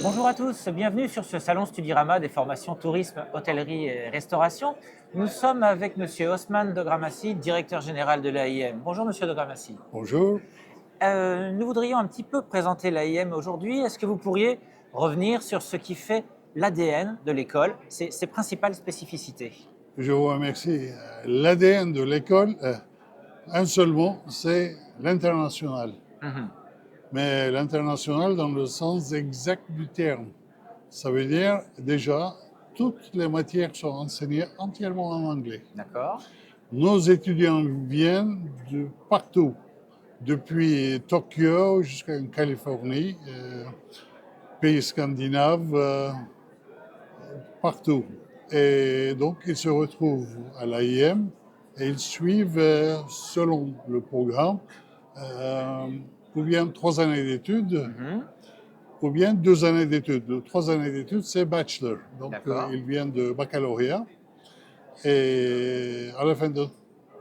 Bonjour à tous, bienvenue sur ce salon Studirama des formations tourisme, hôtellerie et restauration. Nous sommes avec Monsieur Osman Dogramassi, directeur général de l'AIM. Bonjour Monsieur Dogramassi. Bonjour. Nous voudrions un petit peu présenter l'AIM aujourd'hui. Est-ce que vous pourriez revenir sur ce qui fait l'ADN de l'école, ses principales spécificités? Je vous remercie. L'ADN de l'école, un seul mot, c'est l'international. Mhm. Mais l'international dans le sens exact du terme. Ça veut dire déjà, toutes les matières sont enseignées entièrement en anglais. D'accord. Nos étudiants viennent de partout, depuis Tokyo jusqu'à Californie, pays scandinaves, partout. Et donc, ils se retrouvent à l'AIM et ils suivent, selon le programme, ou bien 3 années d'études, Mhm. ou bien 2 années d'études. 3 années d'études, c'est bachelor. Donc, D'accord. ils viennent de baccalauréat. Et à la fin de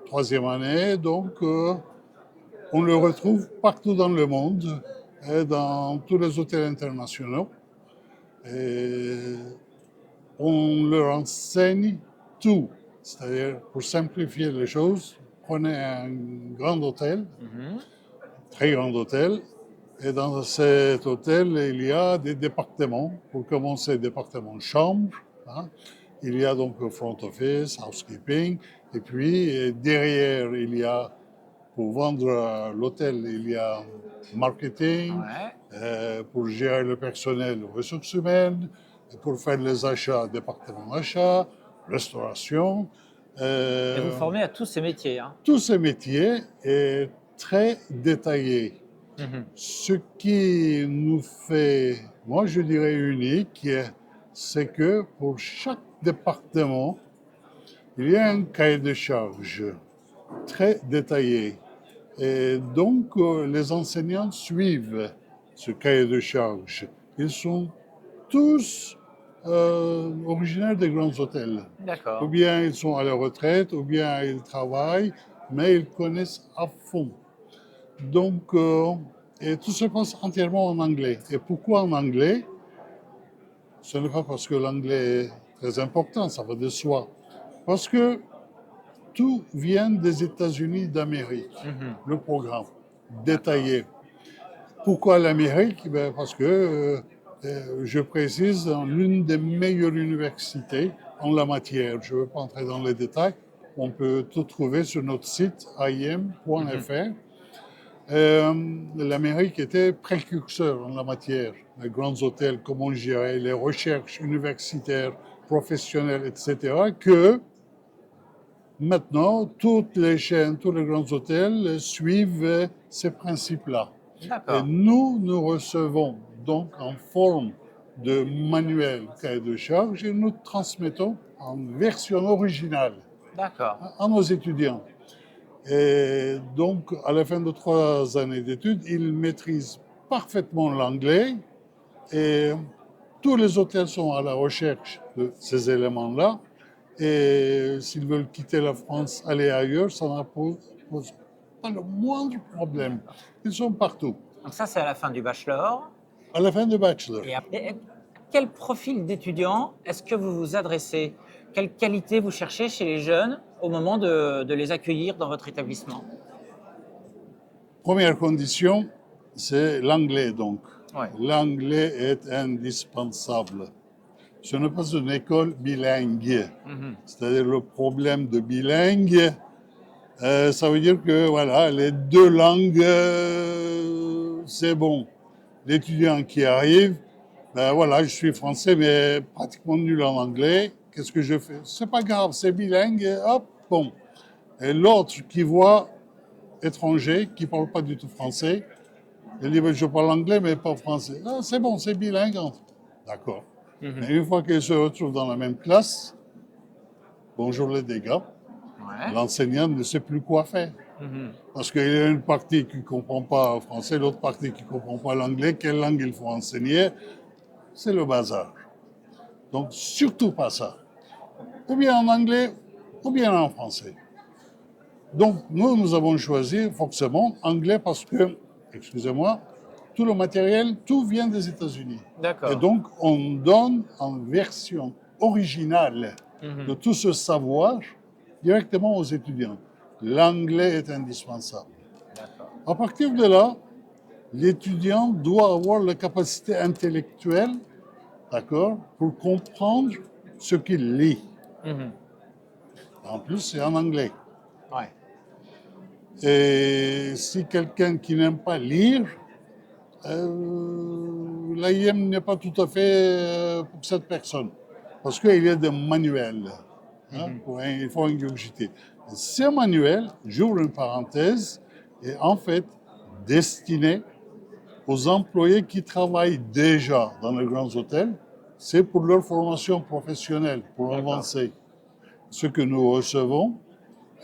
3e année, donc, on le retrouve partout dans le monde, et dans tous les hôtels internationaux. Et on leur enseigne tout. C'est-à-dire, pour simplifier les choses, prenez un grand hôtel, Mhm. très grand hôtel, et dans cet hôtel, il y a des départements. Pour commencer, département chambre, hein. Il y a donc le front office, housekeeping, et puis derrière, il y a, pour vendre l'hôtel, il y a marketing, Ouais. pour gérer le personnel, ressources humaines, pour faire les achats, département achat, restauration. Et vous formez à tous ces métiers, hein. Tous ces métiers est très détaillé. Mhm. Ce qui nous fait, moi je dirais unique, c'est que pour chaque département, il y a un cahier de charge très détaillé. Et donc, les enseignants suivent ce cahier de charge. Ils sont tous originaires des grands hôtels. Ou D'accord. bien ils sont à la retraite, ou bien ils travaillent, mais ils connaissent à fond. Donc, et tout se passe entièrement en anglais. Et pourquoi en anglais? Ce n'est pas parce que l'anglais est très important, ça va de soi. Parce que tout vient des États-Unis d'Amérique, Mhm. le programme D'accord. détaillé. Pourquoi l'Amérique? Ben parce que, je précise, l'une des meilleures universités en la matière. Je ne veux pas entrer dans les détails. On peut tout trouver sur notre site Mhm. im.fr. L'Amérique était précurseur en la matière. Les grands hôtels, comment gérer les recherches universitaires, professionnelles, etc., que maintenant, toutes les chaînes, tous les grands hôtels suivent ces principes-là. Et D'accord. nous recevons donc en forme de manuel cahier de charge et nous transmettons en version originale D'accord. à nos étudiants. Et donc, à la fin de 3 années d'études, ils maîtrisent parfaitement l'anglais et tous les hôtels sont à la recherche de ces éléments-là. Et s'ils veulent quitter la France, aller ailleurs, ça ne pose pas le moindre problème. D'accord. Ils sont partout. Donc ça, c'est à la fin du bachelor. À la fin du bachelor, Et après, quel profil d'étudiant est-ce que vous vous adressez? Quelle qualité vous cherchez chez les jeunes au moment de les accueillir dans votre établissement? première condition, c'est l'anglais donc. Ouais. L'anglais est indispensable. Ce n'est pas une école bilingue. Mhm. C'est-à-dire le problème de bilingue, ça veut dire que voilà, les 2 langues, c'est bon. L'étudiant qui arrive, ben voilà, je suis français mais pratiquement nul en anglais. Qu'est-ce que je fais? C'est pas grave, c'est bilingue, hop, bon. Et l'autre qui voit étranger, qui parle pas du tout français, il dit ben, je parle anglais mais pas français. Ah, c'est bon, c'est bilingue. D'accord. Mhm. Mais une fois qu'ils se retrouvent dans la même classe, bonjour les dégâts, Ouais. l'enseignant ne sait plus quoi faire. Mhm. Parce qu'il y a une partie qui ne comprend pas le français, l'autre partie qui ne comprend pas l'anglais. Quelle langue il faut enseigner? C'est le bazar. Donc, surtout pas ça. Ou bien en anglais, ou bien en français. Donc, nous avons choisi forcément anglais parce que, excusez-moi, tout le matériel, tout vient des États-Unis. D'accord. Et donc, on donne en version originale de tout ce savoir directement aux étudiants. L'anglais est indispensable. D'accord. À partir de là, l'étudiant doit avoir la capacité intellectuelle, d'accord, pour comprendre ce qu'il lit. En plus, c'est en anglais. Ouais. Et si quelqu'un qui n'aime pas lire, l'AIM n'est pas tout à fait pour cette personne. Parce qu'il y a des manuels. Il faut ingurgiter. Ces manuels, j'ouvre une parenthèse, est en fait destiné aux employés qui travaillent déjà dans les grands hôtels. C'est pour leur formation professionnelle, pour avancer. Ce que nous recevons,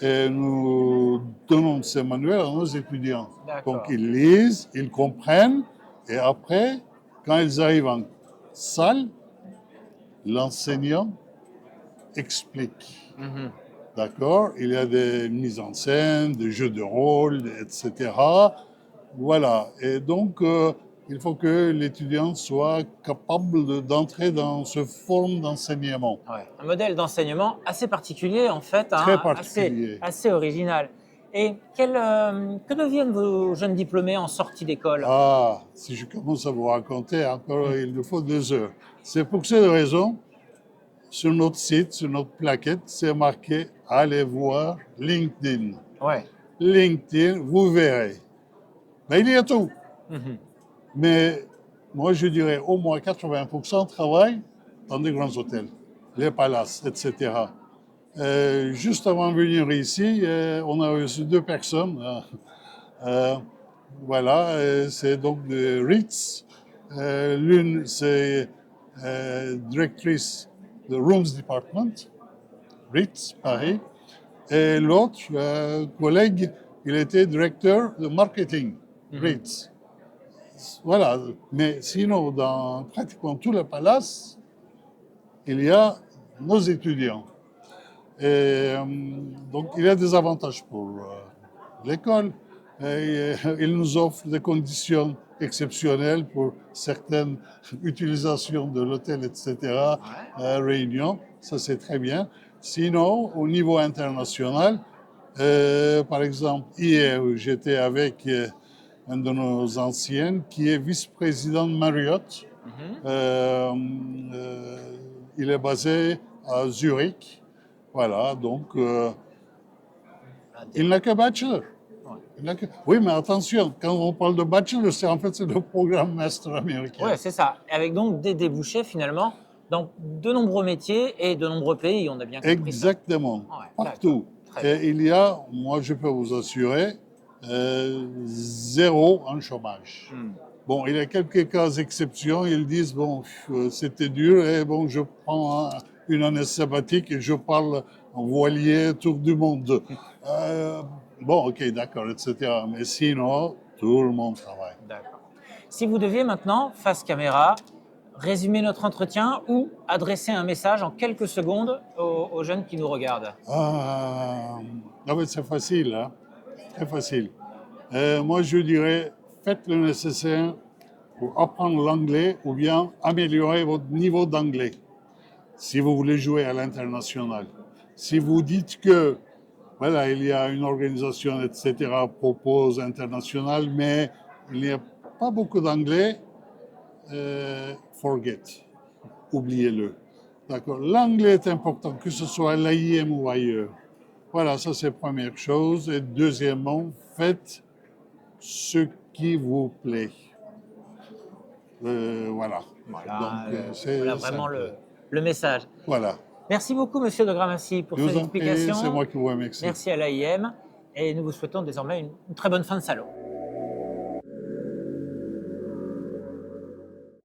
et nous donnons ces manuels à nos étudiants. Donc ils lisent, ils comprennent, et après, quand ils arrivent en salle, l'enseignant explique. D'accord? Il y a des mises en scène, des jeux de rôle, etc. Voilà. Et donc, il faut que l'étudiant soit capable d'entrer dans ce forme d'enseignement. Ouais. Un modèle d'enseignement assez particulier, en fait, Très particulier. assez original. Et que deviennent vos jeunes diplômés en sortie d'école? Ah, si je commence à vous raconter, encore il nous faut 2 heures. C'est pour cette raison, sur notre site, sur notre plaquette, c'est marqué « Allez voir LinkedIn ». Ouais. LinkedIn, vous verrez. Mais il y a tout. Mais moi, je dirais au moins 80% travaillent dans des grands hôtels, les palaces, etc. Juste avant de venir ici, on a reçu 2 personnes. Voilà, c'est donc de Ritz. L'une, c'est directrice de Rooms Department, Ritz, Paris. Et l'autre, collègue, il était directeur de marketing, Ritz. Voilà, mais sinon, dans pratiquement tous les palaces, il y a nos étudiants. Et donc, il y a des avantages pour l'école. Et, il nous offre des conditions exceptionnelles pour certaines utilisations de l'hôtel, etc., réunions. Ça, c'est très bien. Sinon, au niveau international, par exemple, hier, j'étais avec un de nos anciens qui est vice-président de Marriott. Il est basé à Zurich. Voilà, donc il n'a que bachelor. Oui, mais attention, quand on parle de bachelor, c'est le programme master américain. Oui, c'est ça. Avec donc des débouchés finalement dans de nombreux métiers et de nombreux pays, on a bien compris. Exactement, partout. Et il y a, moi je peux vous assurer, 0 en chômage. Bon, il y a quelques cas d'exception, ils disent, bon, c'était dur, et bon, je prends une année sabbatique et je parle en voilier, tour du monde. Bon, ok, d'accord, etc. Mais sinon, tout le monde travaille. D'accord. Si vous deviez maintenant, face caméra, résumer notre entretien ou adresser un message en quelques secondes aux jeunes qui nous regardent. C'est facile, hein? Très facile. Moi, je dirais, faites le nécessaire pour apprendre l'anglais ou bien améliorer votre niveau d'anglais si vous voulez jouer à l'international. Si vous dites que voilà, il y a une organisation, etc., propose international, mais il n'y a pas beaucoup d'anglais, forget, oubliez-le. D'accord. L'anglais est important, que ce soit à l'AIM ou ailleurs. Voilà, ça c'est la première chose. Et deuxièmement, faites ce qui vous plaît. Voilà. Donc, voilà vraiment le message. Voilà. Merci beaucoup, Monsieur de Gramassi, pour ces explications. C'est moi qui vous remercie. Merci à l'AIM et nous vous souhaitons désormais une très bonne fin de salon.